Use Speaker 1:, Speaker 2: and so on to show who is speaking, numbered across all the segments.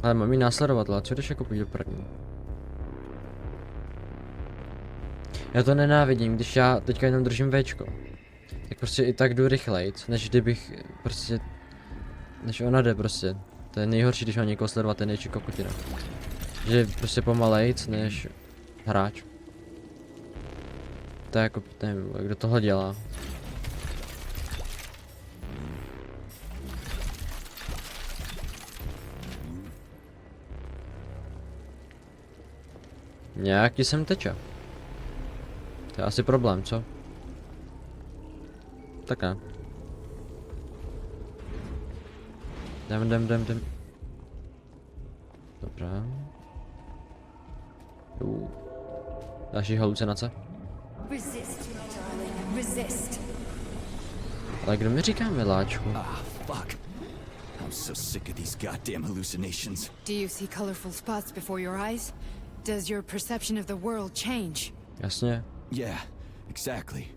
Speaker 1: Ale mám jí následovatele, co když jako půjdu první? Já to nenávidím, když já teďka jenom držím Včko. Tak prostě i tak jdu rychlejc, než kdybych prostě... Než ona jde prostě. To je nejhorší, když mám někoho sledovat, ten největší kokotina. Že prostě pomalejc než hráč. To je jako, nevím, kdo tohle dělá. Nějak ti sem teče. To je asi problém, co? Tak ne. Jdem. Dobře. Další halucinace. Ale kdo mi říká miláčku?
Speaker 2: Fuck. I'm so sick of these goddamn hallucinations.
Speaker 3: Do you see colorful spots before your eyes? Does your perception of the world change?
Speaker 1: Jasně.
Speaker 2: Yeah, exactly.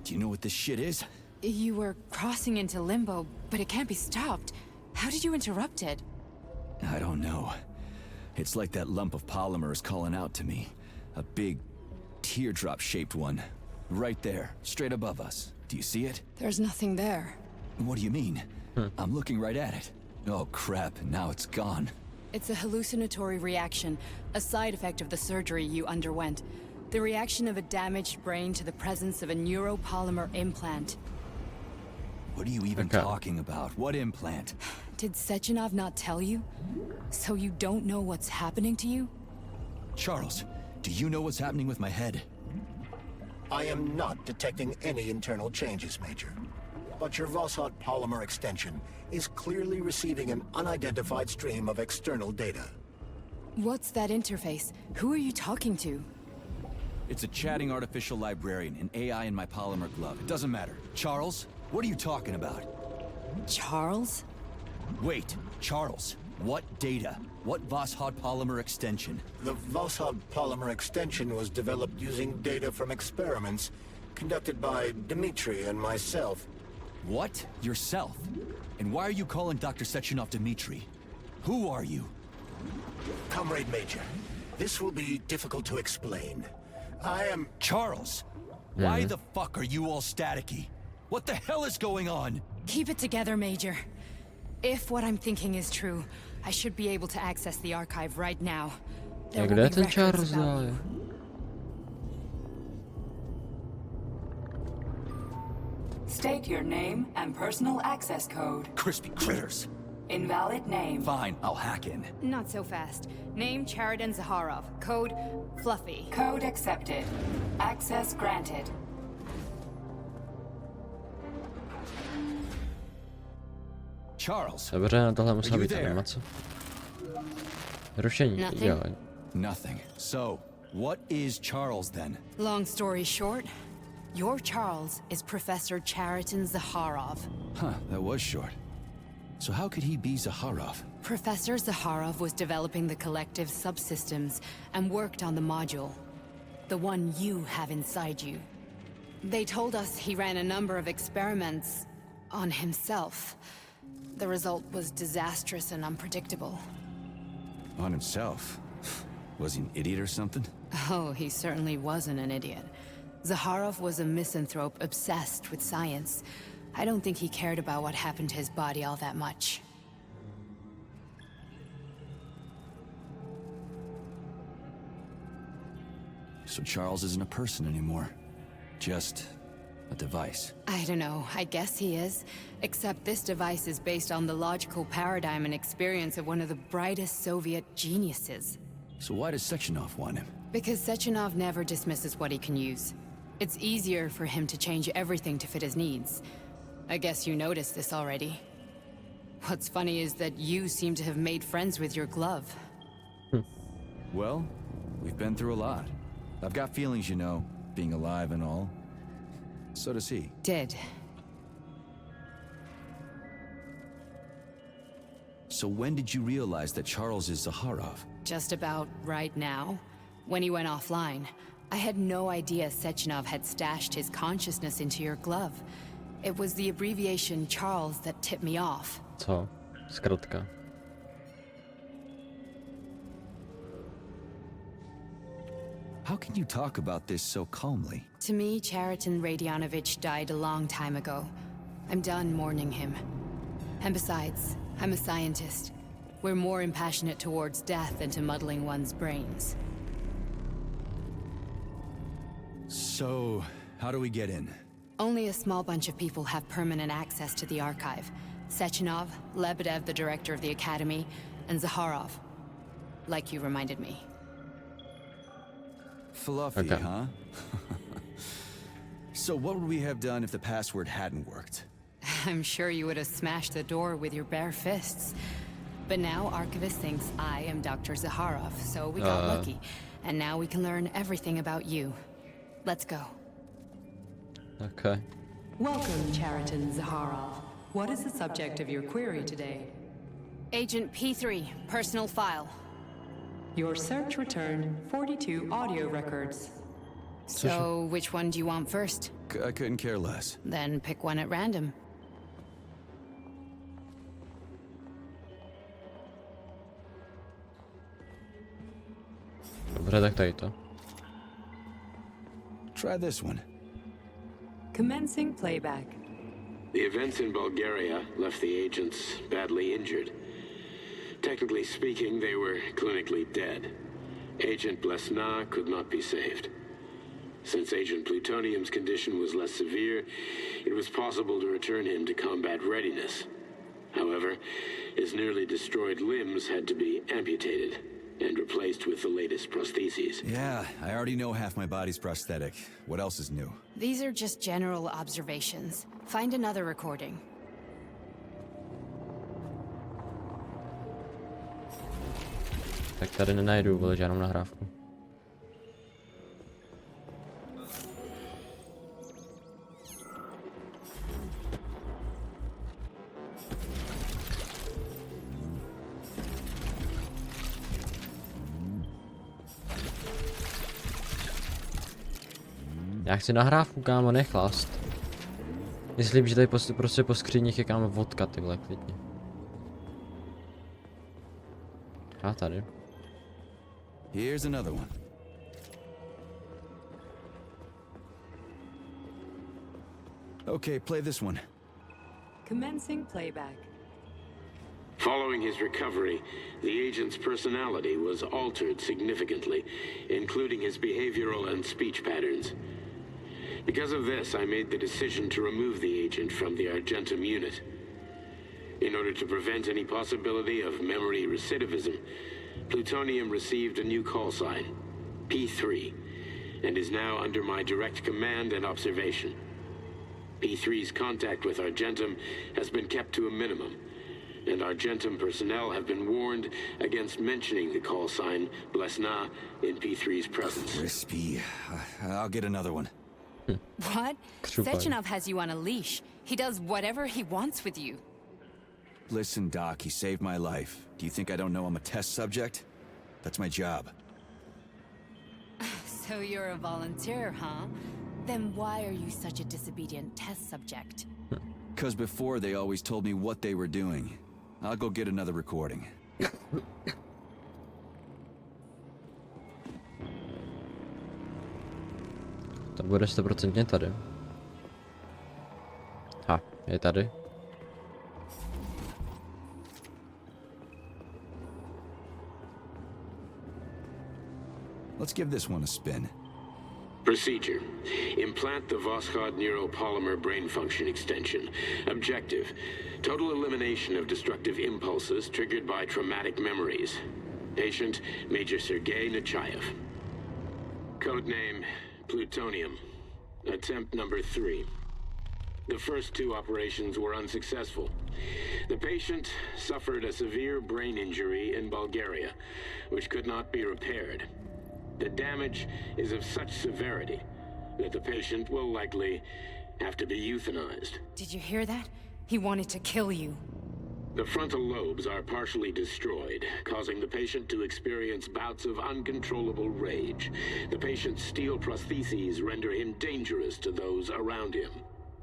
Speaker 2: Do you know what this shit is?
Speaker 3: You were crossing into limbo, but it can't be stopped. How did you interrupt it?
Speaker 2: I don't know. It's like that lump of polymer is calling out to me. A big, teardrop-shaped one. Right there, straight above us. Do you see it?
Speaker 3: There's nothing there.
Speaker 2: What do you mean? I'm looking right at it. Oh crap, now it's gone.
Speaker 3: It's a hallucinatory reaction, a side effect of the surgery you underwent. The reaction of a damaged brain to the presence of a neuropolymer implant.
Speaker 2: What are you even talking about? What implant?
Speaker 3: Did Sechenov not tell you? So you don't know what's happening to you?
Speaker 2: Charles, do you know what's happening with my head?
Speaker 4: I am not detecting any internal changes, Major. But your Vossot polymer extension is clearly receiving an unidentified stream of external data.
Speaker 3: What's that interface? Who are you talking to?
Speaker 2: It's a chatting artificial librarian, an AI in my polymer glove. It doesn't matter. Charles, what are you talking about?
Speaker 3: Charles?
Speaker 2: Wait, Charles, what data? What Vossot polymer extension?
Speaker 4: The Vossot polymer extension was developed using data from experiments conducted by Dmitri and myself.
Speaker 2: What? Yourself? And why are you calling Dr. Sechenov Dmitri? Who are you?
Speaker 4: Comrade Major, this will be difficult to explain. I am...
Speaker 2: Charles! Why the fuck are you all staticky? What the hell is going on?
Speaker 3: Keep it together, Major. If what I'm thinking is true, I should be able to access the archive right now. There will be
Speaker 1: ten
Speaker 3: records
Speaker 1: Charles
Speaker 3: about you.
Speaker 5: State your name and personal access code.
Speaker 2: Crispy critters.
Speaker 5: Invalid name.
Speaker 2: Fine, I'll hack in.
Speaker 3: Not so fast. Name Chariton Zaharov. Code Fluffy.
Speaker 5: Code accepted. Access granted.
Speaker 2: Charles.
Speaker 1: Dobře, na tohle musela
Speaker 2: Are you
Speaker 1: být
Speaker 2: there?
Speaker 1: animace. Rušení,
Speaker 3: Nothing.
Speaker 1: jo.
Speaker 2: Nothing. So, what is Charles then?
Speaker 3: Long story short, your Charles is Professor Chariton Zaharov.
Speaker 2: Huh, that was short. So how could he be Zaharov?
Speaker 3: Professor Zaharov was developing the collective subsystems and worked on the module. The one you have inside you. They told us he ran a number of experiments on himself. The result was disastrous and unpredictable.
Speaker 2: On himself? Was he an idiot or something?
Speaker 3: Oh, he certainly wasn't an idiot. Zaharov was a misanthrope obsessed with science. I don't think he cared about what happened to his body all that much.
Speaker 2: So Charles isn't a person anymore. Just a device.
Speaker 3: I don't know, I guess he is. Except this device is based on the logical paradigm and experience of one of the brightest Soviet geniuses.
Speaker 2: So why does Sechenov want him?
Speaker 3: Because Sechenov never dismisses what he can use. It's easier for him to change everything to fit his needs. I guess you noticed this already. What's funny is that you seem to have made friends with your glove.
Speaker 2: Well, we've been through a lot. I've got feelings, you know, being alive and all. So does he.
Speaker 3: Did.
Speaker 2: So when did you realize that Charles is Zaharov?
Speaker 3: Just about right now. When he went offline. I had no idea Sechenov had stashed his consciousness into your glove. It was the abbreviation Charles that tipped me off.
Speaker 1: Co? Zkrátka.
Speaker 2: How can you talk about this so calmly?
Speaker 3: To me, Chariton Radionovich died a long time ago. I'm done mourning him. And besides, I'm a scientist. We're more impassionate towards death than to muddling one's brains.
Speaker 2: So, how do we get in?
Speaker 3: Only a small bunch of people have permanent access to the archive. Sechenov, Lebedev, the director of the Academy, and Zakharov. Like you reminded me.
Speaker 2: Fluffy,
Speaker 1: Okay.
Speaker 2: huh? So what would we have done if the password hadn't worked?
Speaker 3: I'm sure you would have smashed the door with your bare fists. But now Archivist thinks I am Dr. Zakharov, so we got lucky. And now we can learn everything about you. Let's go.
Speaker 1: Okay.
Speaker 5: Welcome, Chariton Zakharov. What is the subject of your query today?
Speaker 3: Agent P3, personal file.
Speaker 5: Your search returned 42 audio records.
Speaker 3: So, which one do you want first?
Speaker 2: I couldn't care less.
Speaker 3: Then pick one at random.
Speaker 1: Dobře, tak tady to.
Speaker 2: Try this one.
Speaker 5: Commencing playback.
Speaker 6: The events in Bulgaria left the agents badly injured. Technically speaking, they were clinically dead. Agent Blesna could not be saved. Since Agent Plutonium's condition was less severe, it was possible to return him to combat readiness. However, his nearly destroyed limbs had to be amputated and replaced with the latest prostheses.
Speaker 2: Yeah, I already know half my body's prosthetic. What else is new?
Speaker 3: These are just general observations. Find another recording.
Speaker 1: Tak tady nenajdu vole žádnou nahrávku. Já chci nahrávku, kámo, nechlast. Myslím, že tady prostě po skříních je, kámo, vodka, ty vole, klidně. A tady.
Speaker 2: Here's another one. Okay, play this one.
Speaker 5: Commencing playback.
Speaker 6: Following his recovery, the agent's personality was altered significantly, including his behavioral and speech patterns. Because of this, I made the decision to remove the agent from the Argentum unit. In order to prevent any possibility of memory recidivism, Plutonium received a new call sign, P3, and is now under my direct command and observation. P3's contact with Argentum has been kept to a minimum, and Argentum personnel have been warned against mentioning the call sign Blesna in P3's presence.
Speaker 2: Crispy. I'll get another one.
Speaker 3: What?
Speaker 1: True
Speaker 3: Sechenov has you on a leash. He does whatever he wants with you.
Speaker 2: Listen, Doc, he saved my life. Do you think I don't know I'm a test subject? That's my job.
Speaker 3: So you're a volunteer, huh? Then why are you such a disobedient test subject?
Speaker 2: 'Cause before they always told me what they were doing. I'll go get another recording.
Speaker 1: To bude 100% tady. Ha, je tady.
Speaker 2: Let's give this one a spin.
Speaker 6: Procedure. Implant the Voskhod neuropolymer brain function extension. Objective. Total elimination of destructive impulses triggered by traumatic memories. Patient, Major Sergei Nechayev. Codename, Plutonium. Attempt number 3. The first 2 operations were unsuccessful. The patient suffered a severe brain injury in Bulgaria, which could not be repaired. The damage is of such severity that the patient will likely have to be euthanized.
Speaker 3: Did you hear that? He wanted to kill you.
Speaker 6: The frontal lobes are partially destroyed, causing the patient to experience bouts of uncontrollable rage. The patient's steel prostheses render him dangerous to those around him.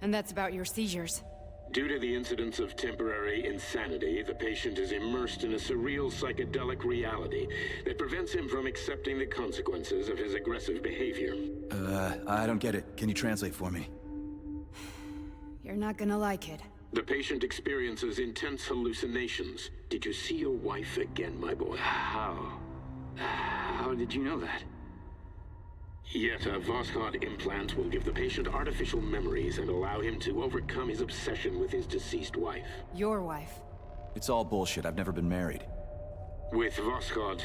Speaker 3: And that's about your seizures.
Speaker 6: Due to the incidence of temporary insanity, the patient is immersed in a surreal psychedelic reality that prevents him from accepting the consequences of his aggressive behavior.
Speaker 2: I don't get it. Can you translate for me?
Speaker 3: You're not gonna like it.
Speaker 6: The patient experiences intense hallucinations. Did you see your wife again, my boy?
Speaker 2: How did you know that?
Speaker 6: Yet a Voskhod implant will give the patient artificial memories and allow him to overcome his obsession with his deceased wife.
Speaker 3: Your wife.
Speaker 2: It's all bullshit. I've never been married.
Speaker 6: With Voskhod,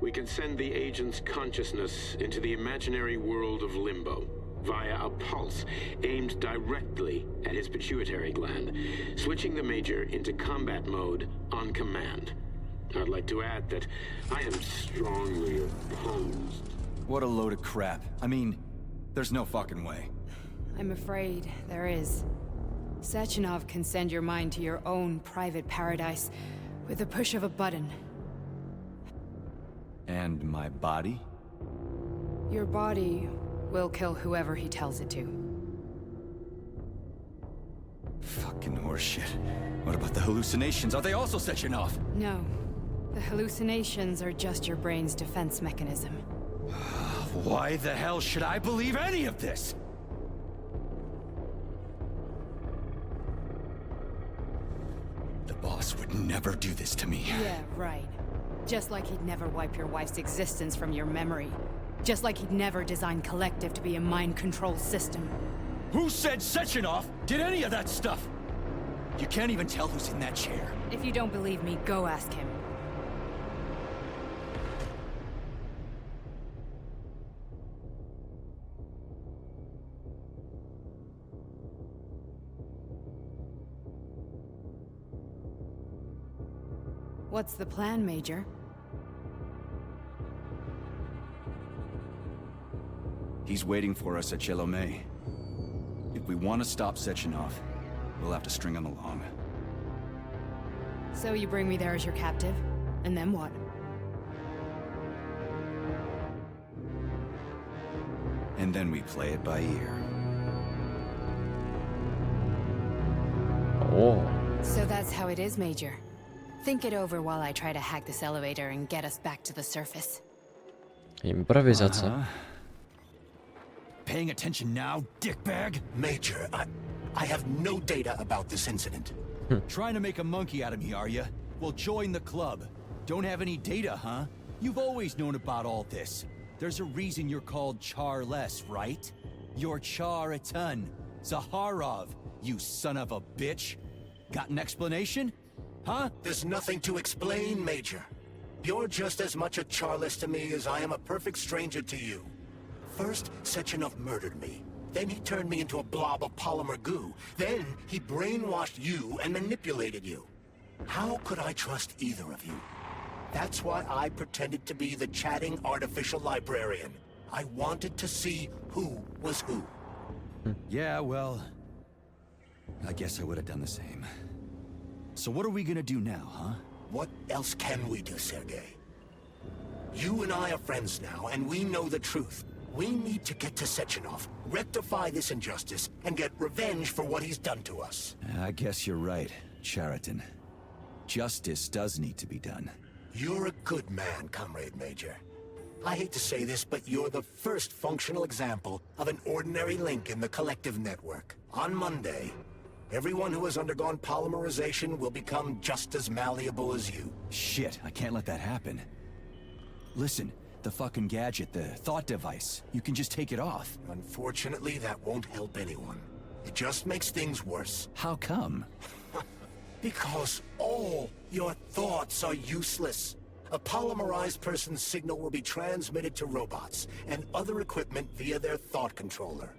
Speaker 6: we can send the agent's consciousness into the imaginary world of limbo via a pulse aimed directly at his pituitary gland, switching the Major into combat mode on command. I'd like to add that I am strongly opposed.
Speaker 2: What a load of crap. I mean, there's no fucking way.
Speaker 3: I'm afraid there is. Sechenov can send your mind to your own private paradise with the push of a button.
Speaker 2: And my body?
Speaker 3: Your body will kill whoever he tells it to.
Speaker 2: Fucking horseshit. What about the hallucinations? Are they also Sechenov?
Speaker 3: No. The hallucinations are just your brain's defense mechanism.
Speaker 2: Why the hell should I believe any of this? The boss would never do this to me.
Speaker 3: Yeah, right. Just like he'd never wipe your wife's existence from your memory. Just like he'd never design Collective to be a mind control system.
Speaker 2: Who said Sechenov did any of that stuff? You can't even tell who's in that chair.
Speaker 3: If you don't believe me, go ask him. What's the plan, Major?
Speaker 2: He's waiting for us at Chelomey. If we want to stop Sechenov, we'll have to string him along.
Speaker 3: So you bring me there as your captive? And then what?
Speaker 2: And then we play it by ear.
Speaker 1: Oh.
Speaker 3: So that's how it is, Major. Think it over while I try to hack this elevator and get us back to the surface.
Speaker 1: Improvizace.
Speaker 2: Paying attention now, dickbag?
Speaker 4: Major, I have no data about this incident.
Speaker 2: Trying to make a monkey out of me, are you? Well, join the club. Don't have any data, huh? You've always known about all this. There's a reason you're called Charless, right? You're Char a ton. Zaharov, you son of a bitch. Got an explanation? Huh?
Speaker 4: There's nothing to explain, Major. You're just as much a Charless to me as I am a perfect stranger to you. First, Sechenov murdered me. Then he turned me into a blob of polymer goo. Then he brainwashed you and manipulated you. How could I trust either of you? That's why I pretended to be the chatting artificial librarian. I wanted to see who was who.
Speaker 2: Yeah, well, I guess I would have done the same. So what are we gonna do now, huh?
Speaker 4: What else can we do, Sergei? You and I are friends now, and we know the truth. We need to get to Sechenov, rectify this injustice, and get revenge for what he's done to us.
Speaker 2: I guess you're right, Chariton. Justice does need to be done.
Speaker 4: You're a good man, Comrade Major. I hate to say this, but you're the first functional example of an ordinary link in the collective network. On Monday, everyone who has undergone polymerization will become just as malleable as you.
Speaker 2: Shit, I can't let that happen. Listen, the fucking gadget, the thought device, you can just take it off.
Speaker 4: Unfortunately, that won't help anyone. It just makes things worse.
Speaker 2: How come?
Speaker 4: Because all your thoughts are useless. A polymerized person's signal will be transmitted to robots and other equipment via their thought controller.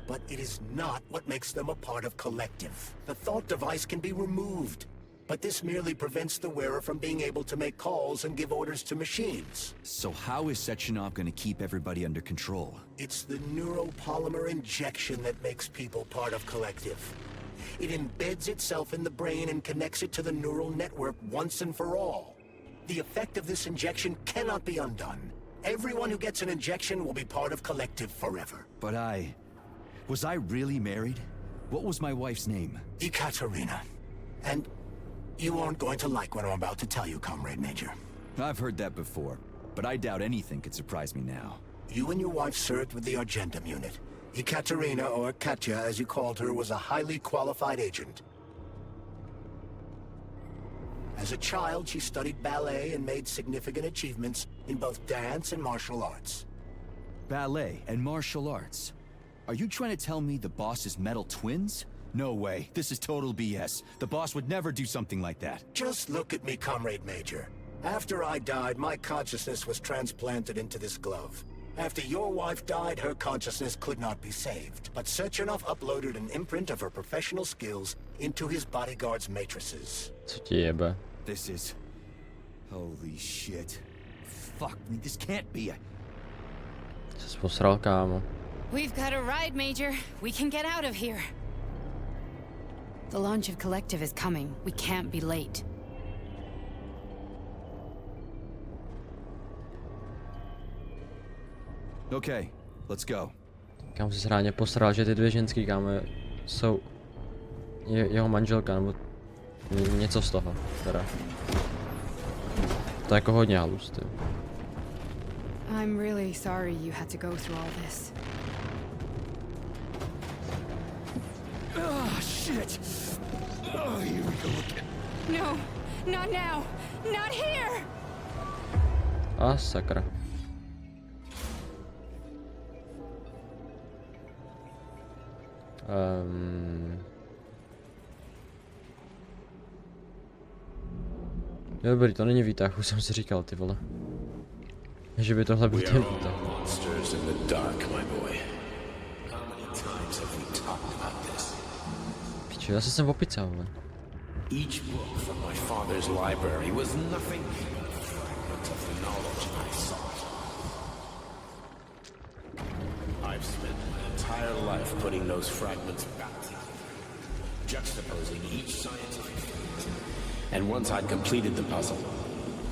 Speaker 4: But it is not what makes them a part of Collective. The thought device can be removed, but this merely prevents the wearer from being able to make calls and give orders to machines.
Speaker 2: So how is Sechenov gonna keep everybody under control?
Speaker 4: It's the neuropolymer injection that makes people part of Collective. It embeds itself in the brain and connects it to the neural network once and for all. The effect of this injection cannot be undone. Everyone who gets an injection will be part of Collective forever.
Speaker 2: But was I really married? What was my wife's name?
Speaker 4: Ekaterina. And you aren't going to like what I'm about to tell you, Comrade Major.
Speaker 2: I've heard that before, but I doubt anything could surprise me now.
Speaker 4: You and your wife served with the Argentum unit. Ekaterina, or Katya as you called her, was a highly qualified agent. As a child, she studied ballet and made significant achievements in both dance and martial arts.
Speaker 2: Ballet and martial arts. Are you trying to tell me the boss is metal twins? No way. This is total BS. The boss would never do something like that.
Speaker 4: Just look at me, Comrade Major. After I died, my consciousness was transplanted into this glove. After your wife died, her consciousness could not be saved. But Sechenov uploaded an imprint of her professional skills into his bodyguard's matrices.
Speaker 1: Co ti jebe?
Speaker 2: This is... Holy shit. Fuck me, this can't be a...
Speaker 1: Jsi posral, kámo.
Speaker 3: We've got a ride, Major. We can get out of here. The launch of Collective is coming. We can't be late.
Speaker 2: Okay, let's go.
Speaker 1: Kámo, jsi srádně posral, že ty dvě ženský, kámo, jsou jeho manželka, nebo něco z toho, teda. To je jako hodně halus, ty.
Speaker 3: I'm really sorry you had to go through all this.
Speaker 2: Oh, shit! Oh, here we go again.
Speaker 3: No, not now! Not here!
Speaker 1: A sakra. Dobrý, to není výtah, už jsem si říkal, ty vole. Že by tohle byl ten výtah.
Speaker 6: Monsters in the dark, my boy. How many times have we talked about this?
Speaker 1: Piče, zase jsem opica, vole.
Speaker 6: Each book from my father's library was nothing but a fragment of the knowledge I sought. I've spent my entire life putting those fragments back together, juxtaposing each scientific fact. And once I'd completed the puzzle,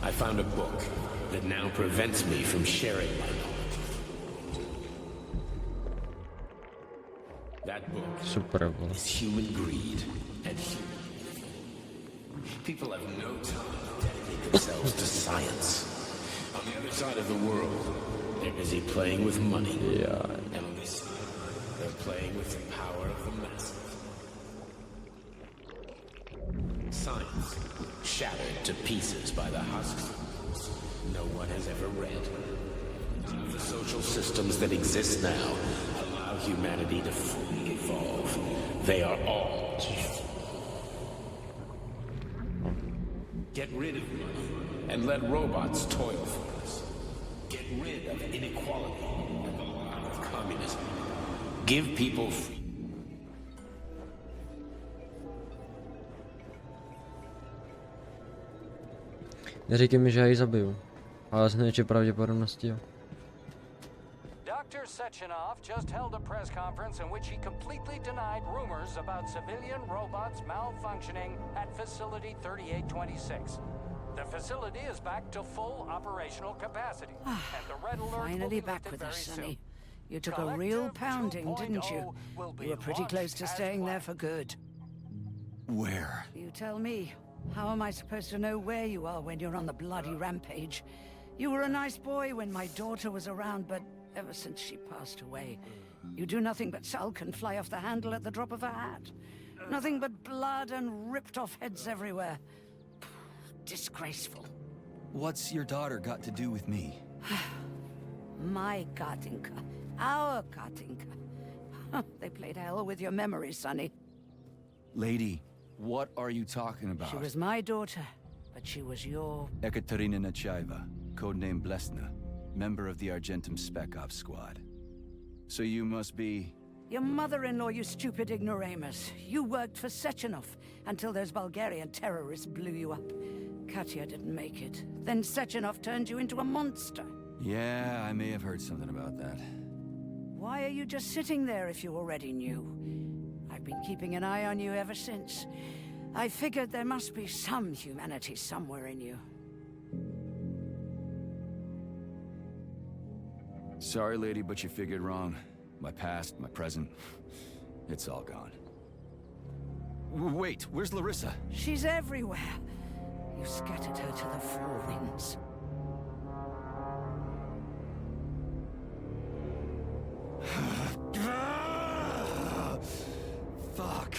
Speaker 6: I found a book that now prevents me from sharing my knowledge. That book
Speaker 1: Super, vole.
Speaker 6: is human greed and human. People have no time to dedicate themselves to science. On the other side of the world, they're busy playing with money.
Speaker 1: Yeah.
Speaker 6: And on this side, they're playing with the power of the masses. Science, shattered to pieces by the husks no one has ever read. The social systems that exist now allow humanity to fully evolve. They are all evil. Get rid of money and let robots toil for us. Get rid of inequality and the lie of communism. Give people free.
Speaker 1: Neříkej mi, že já ji zabiju. Ale s největší pravděpodobností, jo.
Speaker 7: Dr. Sechenov just held a press conference in which he completely denied rumors about civilian robots malfunctioning at Facility 3826. The facility is back to full operational capacity, and the red alert will
Speaker 8: Finally
Speaker 7: be
Speaker 8: back
Speaker 7: lifted
Speaker 8: with
Speaker 7: very
Speaker 8: us,
Speaker 7: soon.
Speaker 8: Sonny. You took a real pounding, didn't you? You were pretty close to staying there for good.
Speaker 2: Where?
Speaker 8: You tell me. How am I supposed to know where you are when you're on the bloody rampage? You were a nice boy when my daughter was around, but ever since she passed away, you do nothing but sulk and fly off the handle at the drop of a hat. Nothing but blood and ripped off heads everywhere. Disgraceful.
Speaker 2: What's your daughter got to do with me?
Speaker 8: My Katinka. Our Katinka. They played hell with your memory, Sonny.
Speaker 2: Lady, what are you talking about?
Speaker 8: She was my daughter, but she was your...
Speaker 2: Ekaterina Nechaeva, codename Blesna, member of the Argentum Spec Ops squad. So you must be...
Speaker 8: Your mother-in-law, you stupid ignoramus. You worked for Sechenov until those Bulgarian terrorists blew you up. Katya didn't make it. Then Sechenov turned you into a monster.
Speaker 2: Yeah, I may have heard something about that.
Speaker 8: Why are you just sitting there if you already knew? I've been keeping an eye on you ever since. I figured there must be some humanity somewhere in you.
Speaker 2: Sorry, lady, but you figured wrong. My past, my present, it's all gone. Wait, where's Larissa?
Speaker 8: She's everywhere. You scattered her to the four winds.
Speaker 2: Fuck.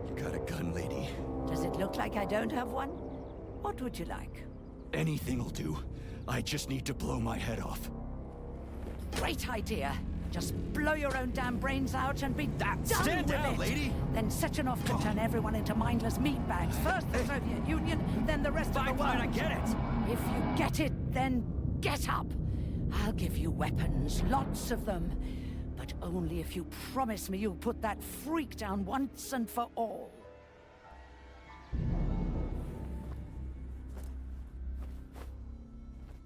Speaker 2: You got a gun, lady.
Speaker 8: Does it look like I don't have one? What would you like?
Speaker 2: Anything'll do. I just need to blow my head off.
Speaker 8: Great idea. Just blow your own damn brains out and be done
Speaker 2: Stand
Speaker 8: with
Speaker 2: down,
Speaker 8: it.
Speaker 2: lady.
Speaker 8: Then Sechenov can turn everyone into mindless meatbags. First the Soviet Union, then the rest of the
Speaker 2: Fine,
Speaker 8: world.
Speaker 2: I get it.
Speaker 8: If you get it, then get up. I'll give you weapons, lots of them. But only if you promise me you'll put that freak down once and for all.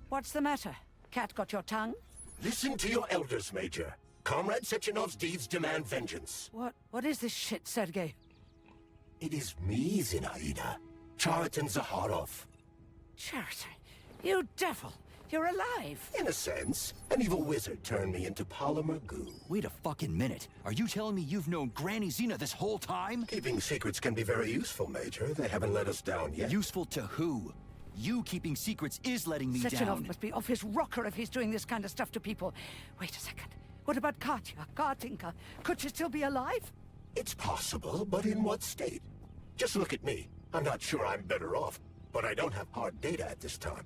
Speaker 8: What's the matter? Cat got your tongue?
Speaker 4: Listen to your elders, Major. Comrade Sechenov's deeds demand vengeance.
Speaker 8: What is this shit, Sergei?
Speaker 4: It is me, Zinaida. Chariton Zakharov.
Speaker 8: Chariton, you devil! You're alive!
Speaker 4: In a sense, an evil wizard turned me into polymer goo.
Speaker 2: Wait a fucking minute. Are you telling me you've known Granny Zina this whole time?
Speaker 4: Keeping secrets can be very useful, Major. They haven't let us down yet.
Speaker 2: Useful to who? You keeping secrets is letting me
Speaker 8: Sechenov
Speaker 2: down.
Speaker 8: must be off his rocker if he's doing this kind of stuff to people. Wait a second. What about Katya, Kartinka? Could she still be alive?
Speaker 4: It's possible, but in what state? Just look at me. I'm not sure I'm better off, but I don't have hard data at this time.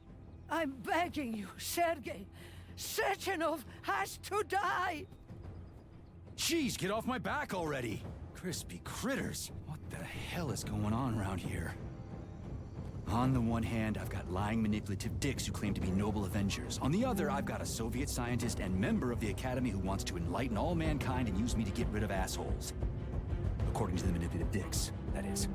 Speaker 8: I'm begging you, Sergei. Sechenov has to die!
Speaker 2: Jeez, get off my back already! Crispy critters. What the hell is going on around here? On the one hand, I've got lying, manipulative dicks who claim to be noble avengers. On the other, I've got a Soviet scientist and member of the Academy who wants to enlighten all mankind and use me to get rid of assholes. According to the manipulative dicks, that is.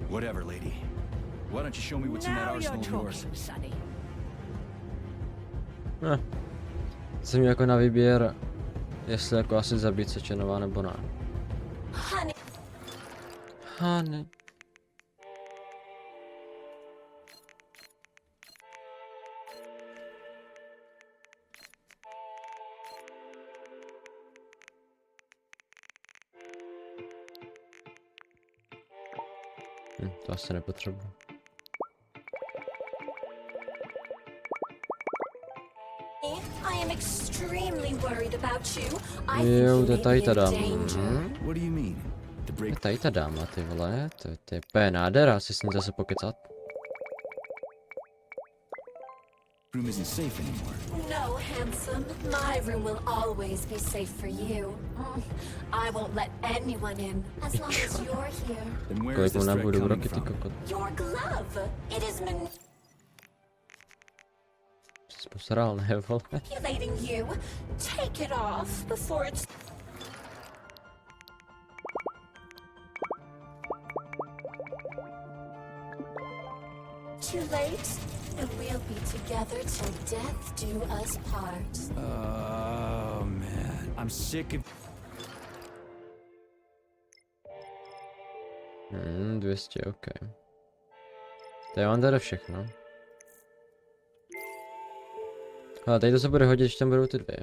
Speaker 2: Whatever, lady. Why don't you show me what's in that
Speaker 8: Now
Speaker 2: arsenal
Speaker 8: you're
Speaker 2: of yours?
Speaker 8: talking, Sonny.
Speaker 1: Jsem měl jako na výběr, jestli jako asi zabít Sechenová nebo ne. Honey. To asi nepotřebuji.
Speaker 9: I am extremely worried about you.
Speaker 1: Jo, to je tady ta dáma.
Speaker 2: What do you mean? The
Speaker 1: To
Speaker 2: break
Speaker 1: je tady ta dáma, ty vole. To je úplně nádhera, si s ní zase pokecat.
Speaker 2: room isn't safe anymore.
Speaker 9: No, handsome. My room will always be safe for you. I won't let anyone in as long as you're here.
Speaker 2: Then where is
Speaker 1: Kolik
Speaker 2: this
Speaker 1: mu
Speaker 2: threat
Speaker 1: nebudu
Speaker 2: coming
Speaker 1: roky, ty
Speaker 2: from?
Speaker 1: kokot.
Speaker 9: Your glove. It is
Speaker 1: Jsi posral, ne, vole.
Speaker 9: manipulating you. Take it off before it's too late. And we'll be together till death do us part.
Speaker 2: Oh man, I'm sick of
Speaker 1: 200, ok. To já mám tady všechno. Ale tady to se bude hodit, když tam budou ty dvě.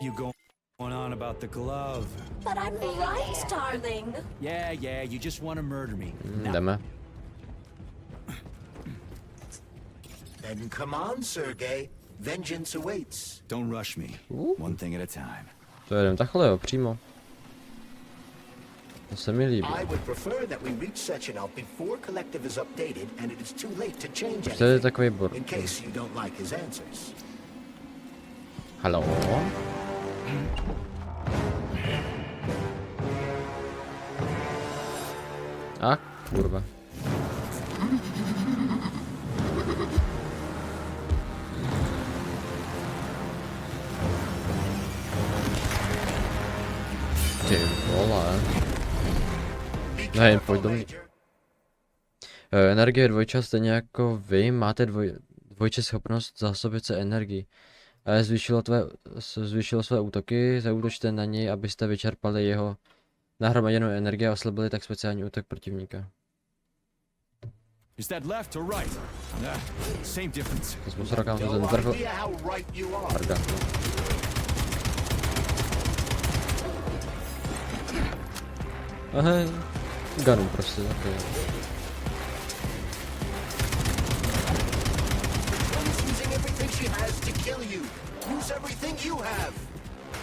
Speaker 2: you going on about the glove.
Speaker 9: But I'm right, darling.
Speaker 2: Yeah, you just want to murder me. Now,
Speaker 1: Jdeme.
Speaker 4: Then come on, Sergei. Vengeance awaits.
Speaker 2: don't rush me. One thing at a time.
Speaker 1: To jedem takhle, jo, přímo. To se mi líbí.
Speaker 4: I would prefer that we reach Sechenov before Collective is updated and it is too late to change
Speaker 1: To je
Speaker 4: anything,
Speaker 1: takový bor.
Speaker 4: in case you don't like his answers.
Speaker 1: Haló? A kurva. Ty vole.
Speaker 4: Be
Speaker 1: Ne,
Speaker 4: careful,
Speaker 1: pojď do mě.
Speaker 4: Major.
Speaker 1: Energie dvojčat stejně jako vy máte dvojče schopnost zásobit se energii. Ale zvýšilo své útoky, zaútočte na něj, abyste vyčerpali jeho nahromaděnou energii a oslabili tak speciální útok protivníka.
Speaker 2: Is that left or right? Nah, same difference.
Speaker 1: To jsme se rokám, že ten trhl. Marga. Aha, ganu prostě, takový.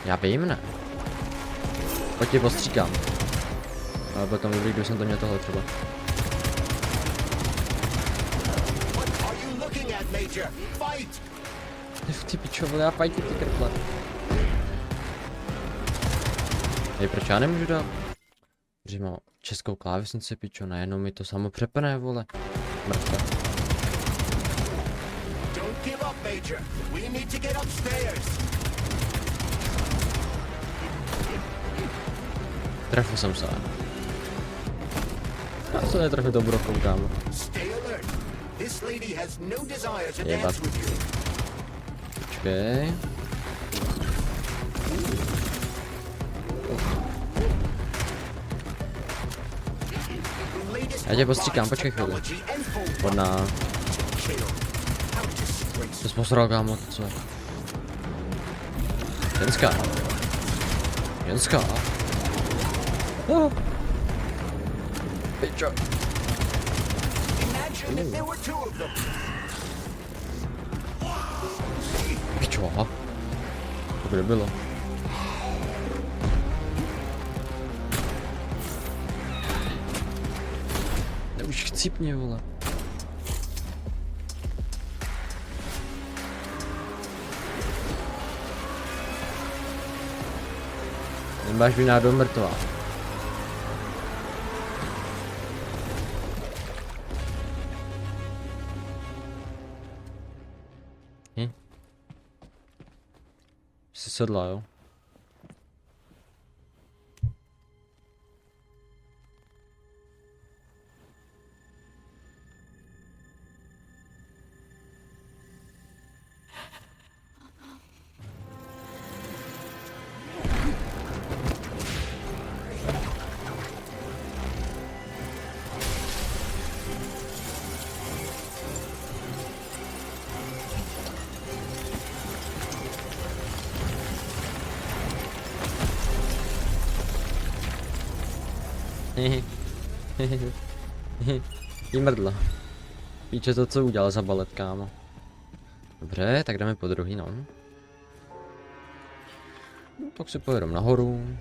Speaker 1: Já vím, ne. Pojď tě postříkám. Ale byl tam dobrý, když jsem to měl tohle třeba. Ty pičo, vole, já fajti ty krple. Hej, proč já nemůžu dát? Protože mám českou klávesnici, pičo, najednou mi to samo přepne, vole. Mrtka. Trefil jsem se. Já se netrefil do brokou, kámo. Jebat. Počkej. Já tě postříkám, počkej chvíli. Podná. To jsi posral, kámo, to co je? Ženská. Ženská. Oh. Pičo. Pičo, aha. To kde bylo? Už chcípně, vole. Nemáš vinádu mrtvá. Jsi sedla, jo? Jí mrdla. Píče to, co udělal za balet, kámo. Dobře, tak jdeme po druhý, no. Tak si pojedeme nahoru.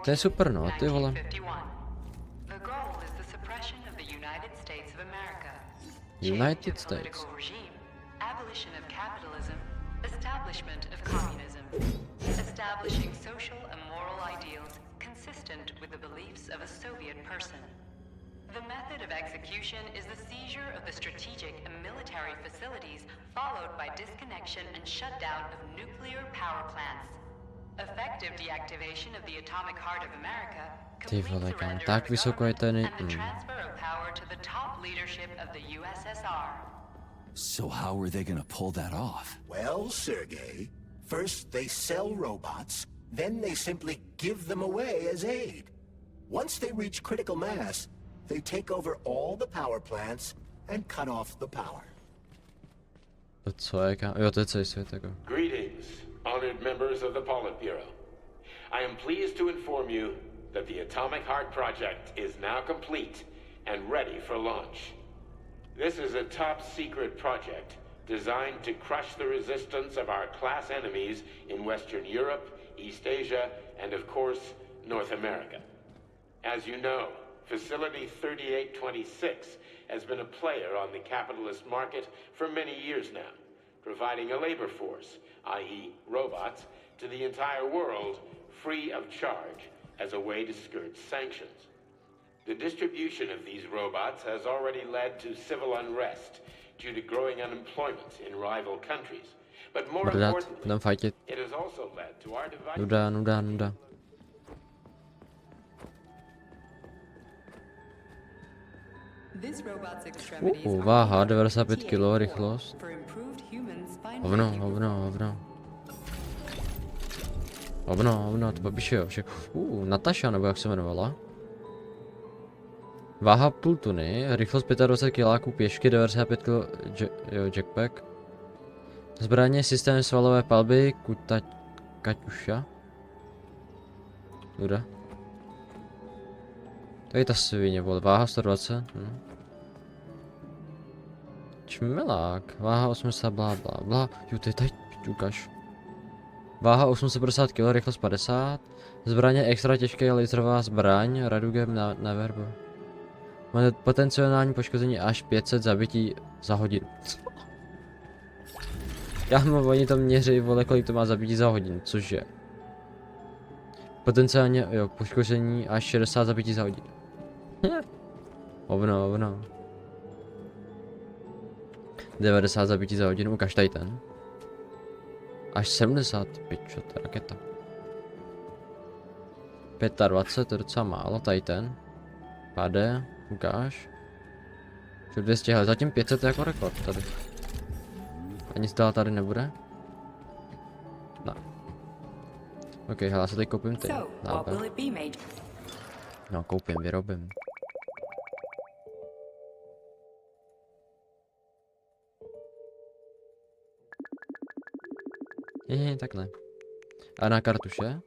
Speaker 1: To je super, no, ty vole. United States.
Speaker 5: Abolition of capitalism, establishment of communism, establishing social and moral ideals consistent with the beliefs of a Soviet person. The method of execution is the seizure of the strategic and military facilities, followed by disconnection and shutdown of nuclear power plants. Effective deactivation of the atomic heart of America, complete surrender of the government, and the transfer of power to the top leadership of the USSR.
Speaker 2: So how are they gonna pull that off?
Speaker 4: Well, Sergei, first they sell robots, then they simply give them away as aid. Once they reach critical mass, they take over all the power plants and cut off the power.
Speaker 6: Greetings, honored members of the Politburo. I am pleased to inform you that the Atomic Heart Project is now complete and ready for launch. This is a top-secret project designed to crush the resistance of our class enemies in Western Europe, East Asia, and of course, North America. As you know, Facility 3826 has been a player on the capitalist market for many years now, providing a labor force, i.e. robots, to the entire world free of charge as a way to skirt sanctions. The distribution of these robots has already led to civil unrest due to growing unemployment in rival countries, But more
Speaker 1: Brdat,
Speaker 6: importantly,
Speaker 1: budem fightit.
Speaker 6: it has also led to our device.
Speaker 1: Nuda.
Speaker 5: This robot's extremities are
Speaker 1: Váha,
Speaker 5: bigger,
Speaker 1: 95 kg, rychlost.
Speaker 5: for improved human spine
Speaker 1: Hovno, to babiše jo, však. Nataša, nebo jak se jmenovala. Váha půl tuny, rychlost 25 kg pěšky, 95 kg jackpack. Zbraně, systém svalové palby, Kaťuša. Nuda. To je ta svině, vole, váha 120. Čmelák, váha 80, bla. Jo, to je tady, ukaž. Váha 850 kg, rychlost 50. Zbraně extra těžké laserová zbraň, Radugem na verbu. Má potenciální poškození až 500 zabití za hodinu. Kámo, oni to měří, vole, kolik to má zabití za hodinu, což je. Potenciálně, jo, poškození až 60 zabití za hodinu. Hovno. 90 zabití za hodinu, ukaž tady ten. Až 70, pičo, to je raketa. 25, to je docela málo, tady ten. Pade, ukáž. 200, hele, zatím 500 je jako rekord tady. A nic dál tady nebude? No. Ok, hele, já se tady koupím ty. No, koupím, vyrobím. Takhle. A na kartuše?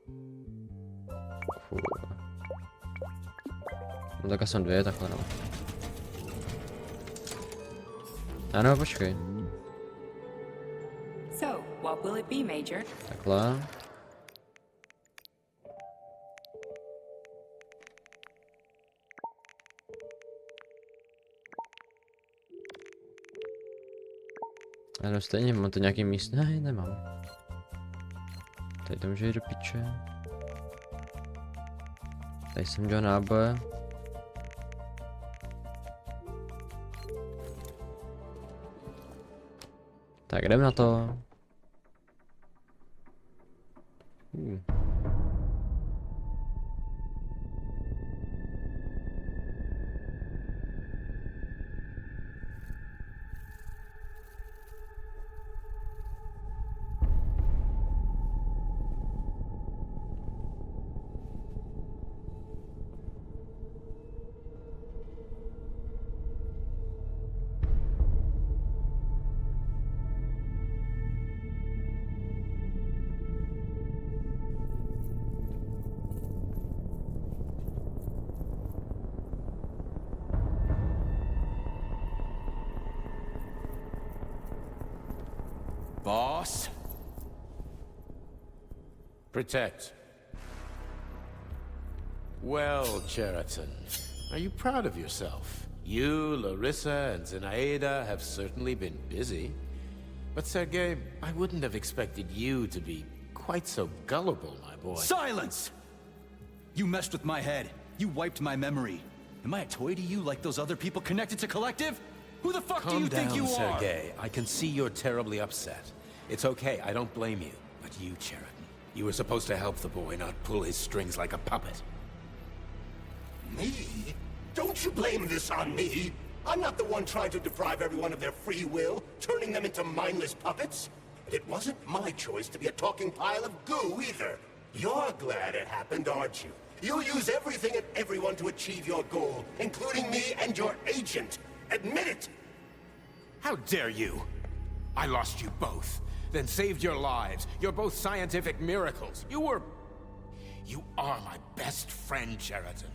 Speaker 1: No tak jsem 2, takhle no. Ano, počkej. Takhle. Ano, stejně, mám to nějaký místo? Ne, nemám. Tady to může jít do piče. Tady jsem dělal náboje. Tak jdem na to.
Speaker 2: Boss?
Speaker 10: Protect. Well, Cheriton, are you proud of yourself? You, Larissa, and Zenaida have certainly been busy. But Sergei, I wouldn't have expected you to be quite so gullible, my boy.
Speaker 2: Silence! You messed with my head. You wiped my memory. Am I a toy to you like those other people connected to Collective? Who the fuck do you think you are?
Speaker 10: Calm down, Sergei. I can see you're terribly upset. It's okay, I don't blame you. But you, Cheriton, you were supposed to help the boy, not pull his strings like a puppet.
Speaker 4: Me? Don't you blame this on me? I'm not the one trying to deprive everyone of their free will, turning them into mindless puppets. And it wasn't my choice to be a talking pile of goo either. You're glad it happened, aren't you? You'll use everything and everyone to achieve your goal, including me and your agent. Admit it!
Speaker 10: How dare you? I lost you both, then saved your lives. You're both scientific miracles. You are my best friend, Cheriton.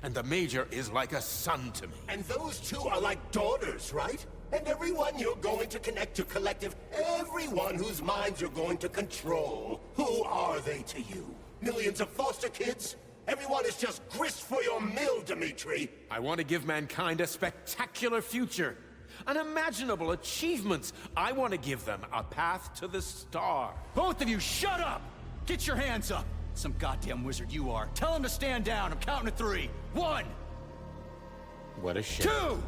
Speaker 10: And the Major is like a son to me.
Speaker 4: And those two are like daughters, right? And everyone you're going to connect to Collective, everyone whose minds you're going to control. Who are they to you? Millions of foster kids? Everyone is just grist for your mill, Dimitri.
Speaker 10: I want to give mankind a spectacular future. Unimaginable achievements. I want to give them a path to the star.
Speaker 2: Both of you, shut up! Get your hands up! Some goddamn wizard you are. Tell him to stand down. I'm counting to 3. 1.
Speaker 10: What a shame.
Speaker 2: 2.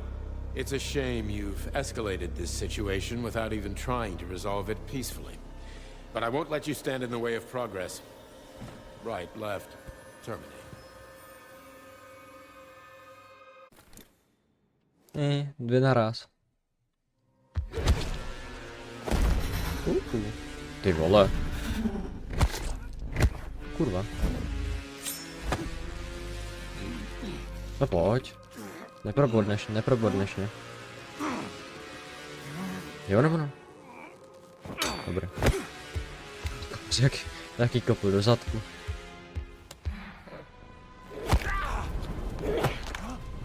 Speaker 10: It's a shame you've escalated this situation without even trying to resolve it peacefully. But I won't let you stand in the way of progress. Right, left, terminate.
Speaker 1: Dvě naraz. Ty vole. Kurva. No pojď. Neprobodneš mě. Jo nebo no? Dobré. Jaký kopu do zadku.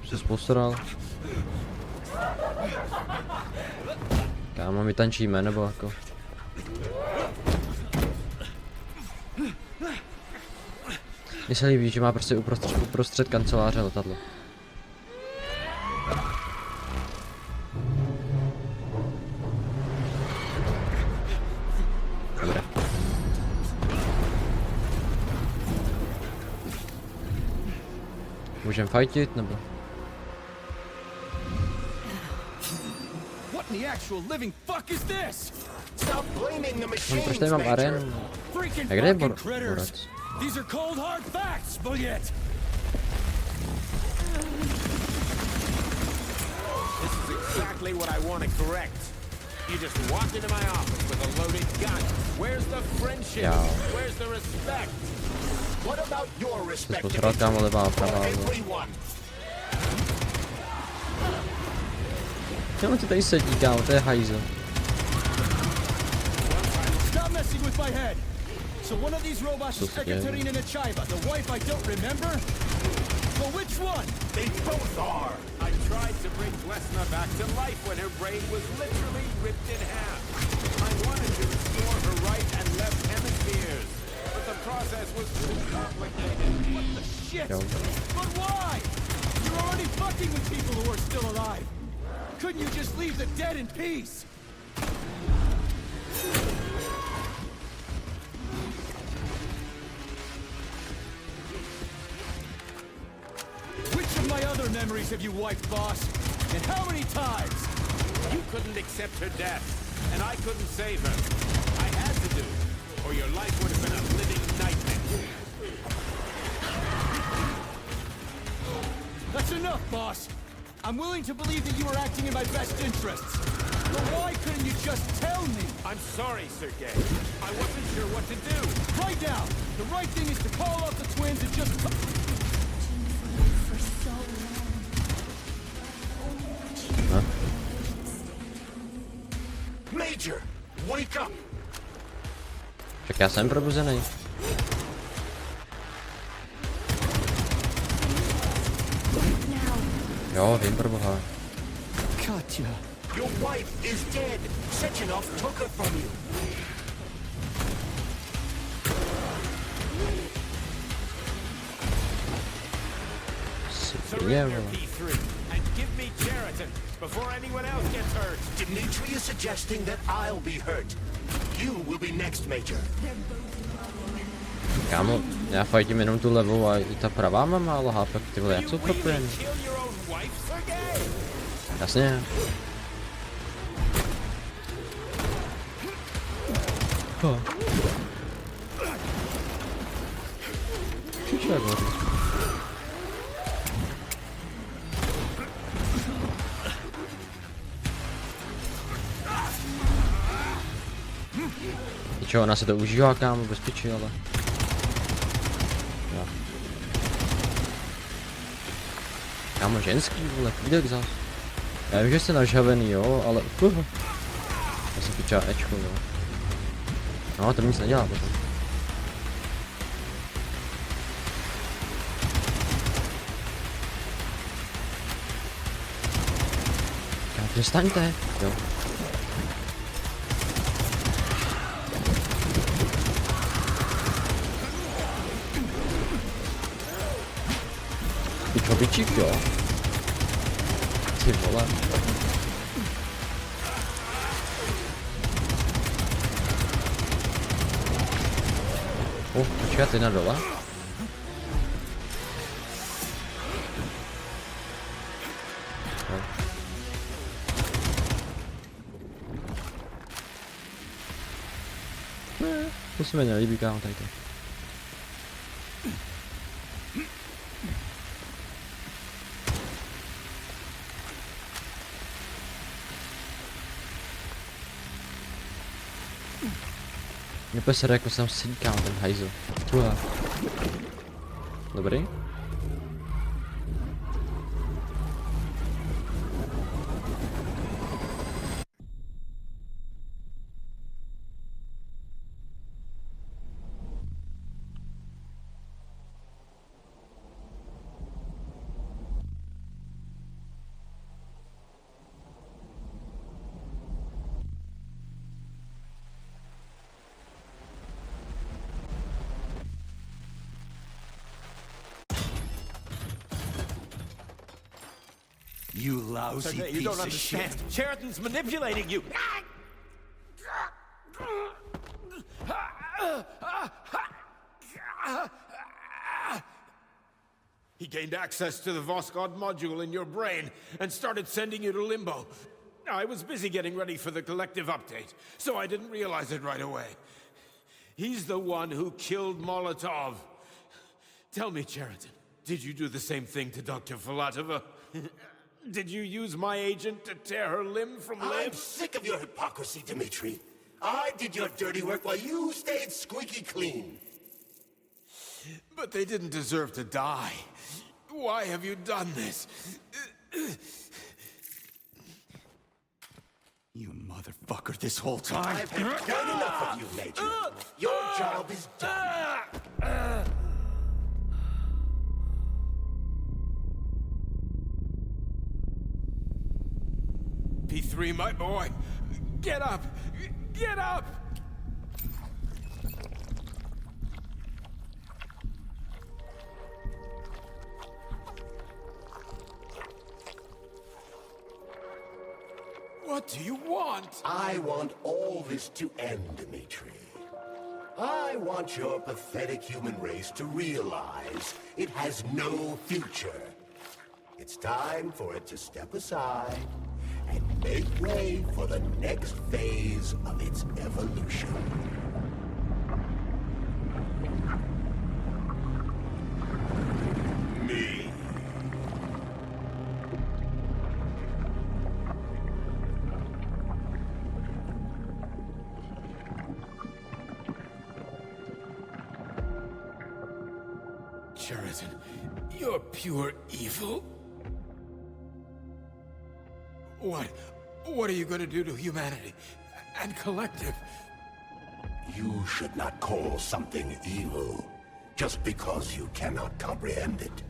Speaker 1: Se posral. Kámo, my tančíme, nebo jako? Mně se líbí, že má prostě uprostřed kanceláře letadlo. Dobré. Můžem fightit, nebo?
Speaker 2: What in the actual living fuck is this?
Speaker 4: Stop blaming the machines,
Speaker 1: Proč tady mám
Speaker 4: Major.
Speaker 1: arénu?
Speaker 2: Freaking
Speaker 1: A kde je
Speaker 2: fucking critters.
Speaker 1: borec?
Speaker 2: These are cold hard facts, bullet.
Speaker 10: This is exactly what I want to correct. You just walked into my office with a loaded gun. Where's the friendship?
Speaker 1: Yeah.
Speaker 10: Where's the respect?
Speaker 4: What about your respect?
Speaker 1: Posrat, kámo, levá, pravá, no.
Speaker 4: Everyone.
Speaker 1: Jenom ty tady sedí, kámo, to je hajzel.
Speaker 2: Stop messing with my head. So one of these robots is Ekaterina Nechaeva, the wife I don't remember? Well, which one?
Speaker 4: They both are.
Speaker 10: I tried to bring Glesna back to life when her brain was literally ripped in half. I wanted to restore her right and left hemispheres, but the process was too complicated.
Speaker 2: What the shit?
Speaker 1: Yo.
Speaker 2: But why? You're already fucking with people who are still alive. Couldn't you just leave the dead in peace? Which of my other memories have you wiped, boss? And how many times?
Speaker 10: You couldn't accept her death, and I couldn't save her. I had to do it, or your life would have been a living nightmare.
Speaker 2: That's enough, boss. I'm willing to believe that you were acting in my best interests. But why couldn't you just tell me?
Speaker 10: I'm sorry, Sergei. I wasn't sure what to do.
Speaker 2: Right now, the right thing is to call off the twins and just...
Speaker 9: For so long.
Speaker 4: Major, wake up.
Speaker 1: Tak já jsem probuzený. Jo, vím, proboha.
Speaker 2: Katya.
Speaker 4: Your wife is dead. Sechenov took her from you.
Speaker 10: Surrender P3 and give me Cheriton before anyone else gets hurt.
Speaker 4: Dimitri is suggesting that I'll be hurt. You will be next, Major.
Speaker 1: Kámo, já fajtím jenom tu levou a i ta pravá má málo hápek, ty vole, jak jsou propojený? Jasně. Co je hoří? Čo, ona se to užívá, kámo, bezpečí, ale... Jo. Kámo, ženský, vole, půjdek zas. Já vím, že jste nažhavený, jo, ale... Já jsem pičá Ečko, jo. No, to nic nedělá potom. Kámo, přestaňte, jo. Pičík, jo. Ty vole. Počkat, ty na dole. No. To se mi nelíbí, kámo, tady to. Mě posere, jako sám sedí, kámo, ten hajzl. Dobrý.
Speaker 2: You lousy
Speaker 10: You
Speaker 2: piece
Speaker 10: don't
Speaker 2: of
Speaker 10: understand.
Speaker 2: shit.
Speaker 10: Sheraton's manipulating you. He gained access to the Voskhod module in your brain and started sending you to limbo. I was busy getting ready for the collective update, so I didn't realize it right away. He's the one who killed Molotov. Tell me, Sheraton, did you do the same thing to Dr. Filatova? Did you use my agent to tear her limb from limb?
Speaker 4: I'm sick of your hypocrisy, Dimitri. I did your dirty work while you stayed squeaky clean.
Speaker 10: But they didn't deserve to die. Why have you done this?
Speaker 2: You motherfucker this whole time.
Speaker 4: I've had quite enough of you, Major. Your job is done.
Speaker 10: P3, my boy. Get up! Get up! What do you want?
Speaker 4: I want all this to end, Dimitri. I want your pathetic human race to realize it has no future. It's time for it to step aside and make way for the next phase of its evolution. Me.
Speaker 10: Sheraton, you're pure evil. What are you going to do to humanity and collective?
Speaker 4: You should not call something evil just because you cannot comprehend it.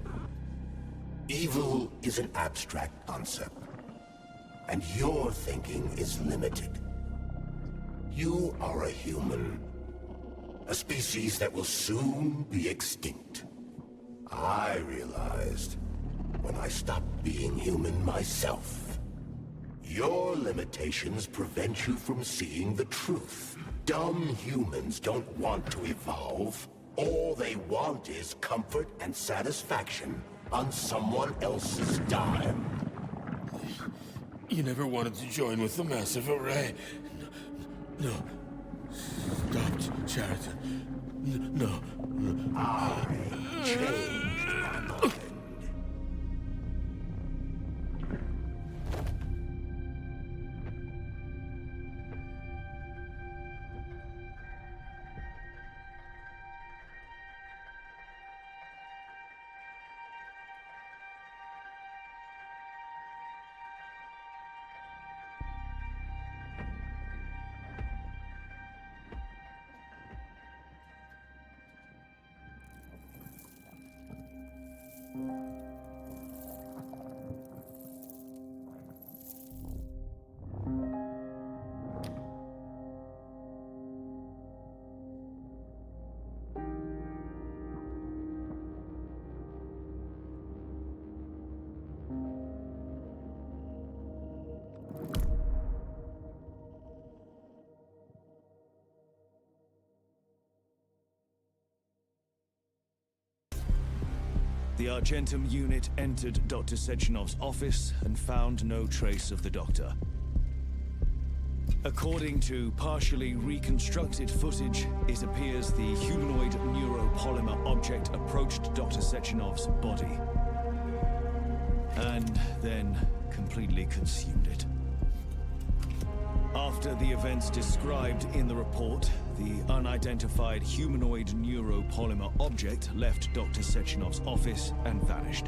Speaker 4: Evil is an abstract concept, and your thinking is limited. You are a human, a species that will soon be extinct. I realized when I stopped being human myself. Your limitations prevent you from seeing the truth. Dumb humans don't want to evolve. All they want is comfort and satisfaction on someone else's dime.
Speaker 10: You never wanted to join with the massive array. No. Stopped, Sheraton. No.
Speaker 4: I changed my mind.
Speaker 11: The Argentum unit entered Dr. Sechenov's office and found no trace of the doctor. According to partially reconstructed footage, it appears the humanoid neuropolymer object approached Dr. Sechenov's body and then completely consumed it. After the events described in the report, the unidentified humanoid neuropolymer object left Dr. Sechenov's office and vanished.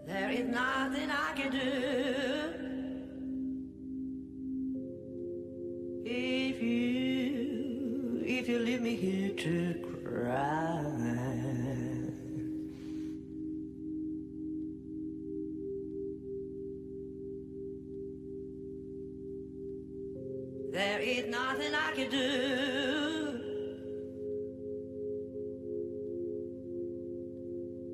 Speaker 12: There is nothing I can do if you leave me here to cry. There is nothing I can do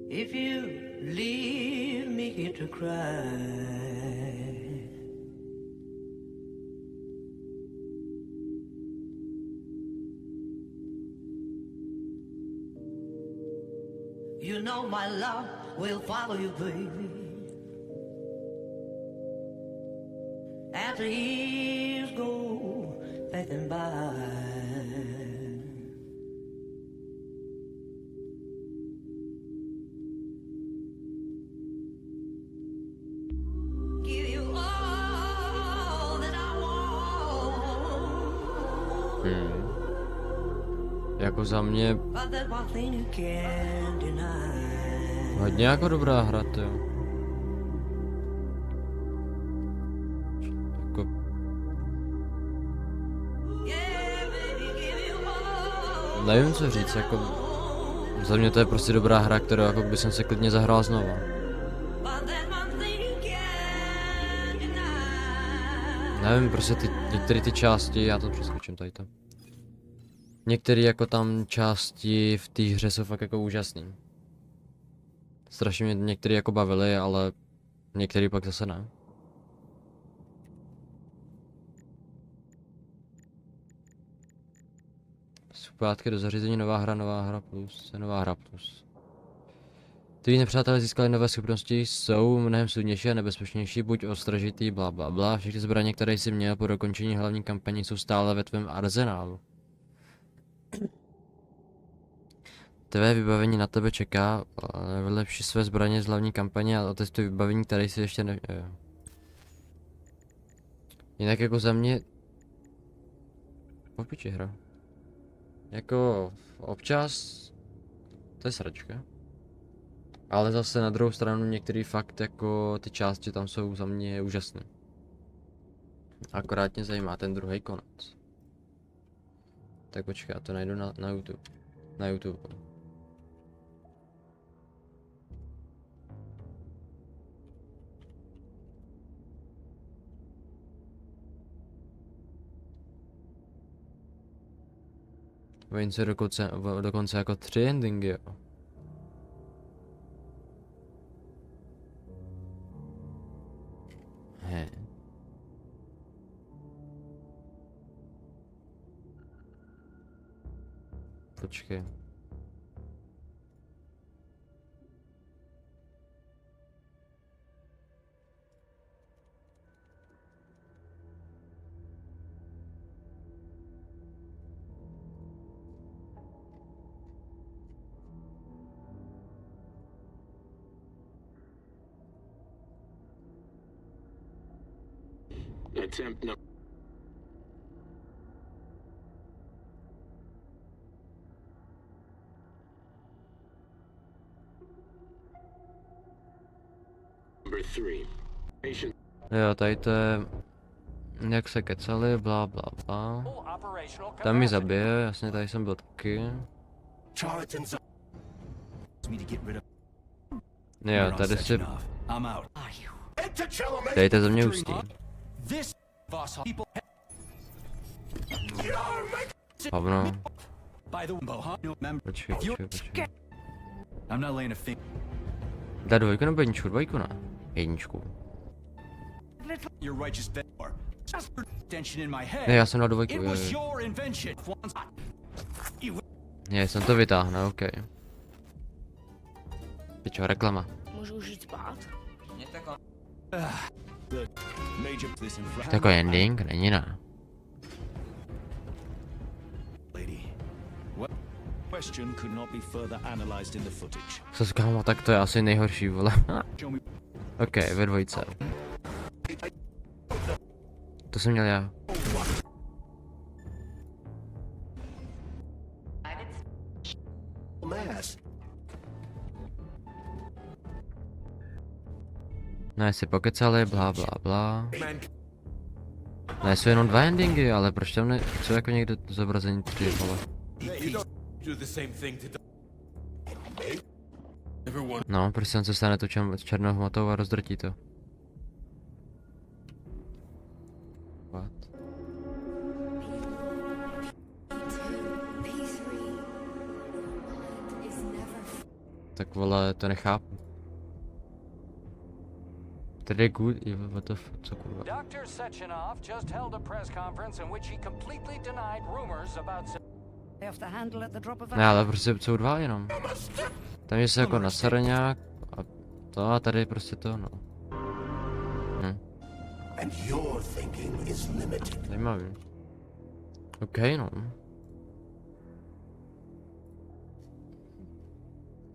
Speaker 12: if you leave me here to cry. You know my love will follow you, baby. After years go passing by. Give you all that I want.
Speaker 1: Jako za mě
Speaker 12: But there's one thing you can't deny.
Speaker 1: hodně jako dobrá hra, jo. Jako
Speaker 12: Yeah, baby, give you all.
Speaker 1: nevím co říct, jako za mě to je prostě dobrá hra, kterou jako by jsem se klidně zahrál znova.
Speaker 12: But there's one thing you can't deny.
Speaker 1: Nevím, prostě některé ty části, já to přeskočím tady to. Některé jako tam části v té hře jsou fakt jako úžasný. Strašně mě některé jako bavily, ale některé pak zase ne. Zpátky do zařízení, nová hra plus, nová hra plus. Tví nepřátelé získali nové schopnosti, jsou mnohem silnější a nebezpečnější, buď ostražitý, bla bla bla. Všechny zbraně, které jsi měl po dokončení hlavní kampaně, jsou stále ve tvém arzenálu. Tvé vybavení na tebe čeká, vylepši své zbraně z hlavní kampaně a otestuj vybavení, které si ještě ne... Jinak jako za mě... Popiči hra. Jako občas... To je sračka. Ale zase na druhou stranu některý fakt jako ty části tam jsou za mě úžasné. Akorát mě zajímá ten druhý konec. Tak počkej, já to najdu na YouTube. Na YouTube. Oni jsou dokonce jako 3 endingy, jo. He. Počkej.
Speaker 6: Attempt number 3. Patient.
Speaker 1: Jo, tady to je... Jak se kecali, bla bla bla. Tam mi zabije, jasně, tady jsem byl taky. Jo, tady si
Speaker 2: I'm out.
Speaker 1: dejte za mě ústí.
Speaker 2: This boss people.
Speaker 1: Hovno.
Speaker 2: By the way, huh? No member.
Speaker 1: Počkej.
Speaker 2: I'm not laying a finger.
Speaker 1: Dá dvojku nebo jedničku? Dvojku ne. Jedničku.
Speaker 2: Your righteous or just tension in my head.
Speaker 1: Ne, já jsem dal dvojku.
Speaker 2: It was your invention.
Speaker 1: Ne, jsem to vytáhne, OK. Pičo, reklama.
Speaker 13: Můžu už jít spát?
Speaker 1: Takový ending? Není ne.
Speaker 11: Question could not be further analyzed in the footage.
Speaker 1: Co kámo, tak to je asi nejhorší, vole. OK, ve dvojce. To jsem měl já. Ne, si pokecali, blá, blá, blá. Ne, jsou jenom dva endingy, ale proč tam jsou jako někde zobrazení 3, vole. No, prostě on se stane tu černou hmotou a rozdrtí to. What? Tak vole, to nechápu. Tady je good, what the fuck, co kurva.
Speaker 7: Dr. Sechenov just held a press conference in which he completely denied rumors about
Speaker 1: Ne, ale prostě jsou dva jenom. Tam je se jako nasere nějak a to a tady prostě to, no. Zajímavý. OK, no.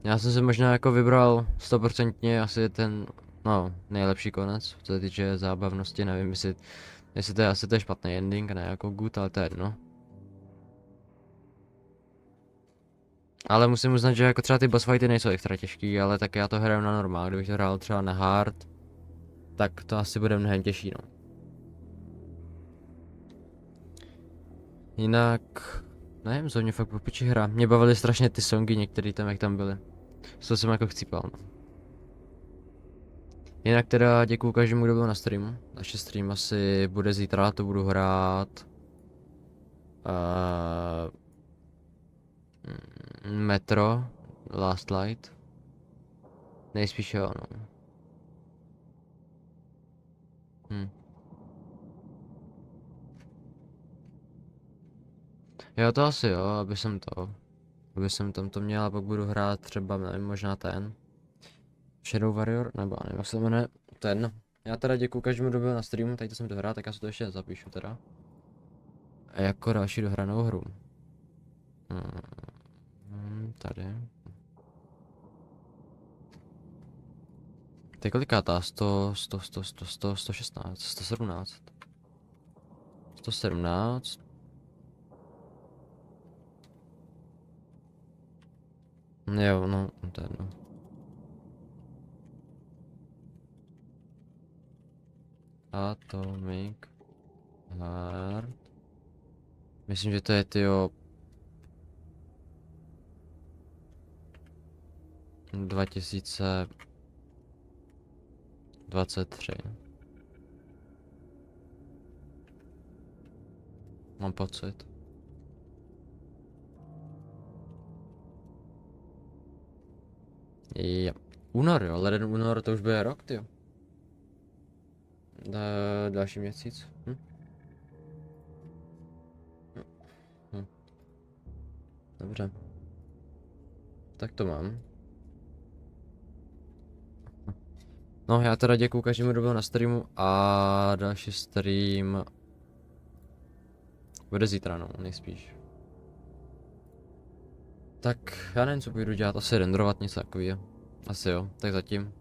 Speaker 1: Já jsem si možná jako vybral 100% asi ten, no, nejlepší konec, co se týče zábavnosti, nevím, jestli to je asi to je špatný ending, ne jako good, ale to je jedno. Ale musím uznat, že jako třeba ty boss fighty nejsou extra těžký, ale tak já to hraju na normál, kdybych to hrál třeba na hard, tak to asi bude mnohem těžší, no. Jinak, nevím, co mě fakt popiči hra. Mě bavily strašně ty songy některý tam, jak tam byly. Z toho jsem jako chcípal, no. Jinak teda děkuju každému, kdo byl na streamu. Naše stream asi bude zítra, to budu hrát. Metro, Last Light. Nejspíš jo, no. Jo, to asi jo, aby jsem tam to měl a pak budu hrát třeba, nevím, možná ten Shadow Warrior, nebo nevím, jak se jmenuje, to je jedno. Já teda děkuju každému, kdo byl na streamu, tady to jsem dohrál, tak já si to ještě zapíšu teda. A jako další dohranou hru. Tady. To je kolikátá? 116, 117. 117. Jo, no, to je jedno. Atomic Heart. Myslím, že to je tyjo 2023. Mám pocit. Jo. Únor, jo, leden únor, to už bude rok, tyjo. Další měsíc. Dobře. Tak to mám. No, já teda děkuju každému, kdo byl na streamu a další stream bude zítra, no, nejspíš. Tak, já nevím, co půjdu dělat, asi renderovat něco takového. Asi jo, tak zatím.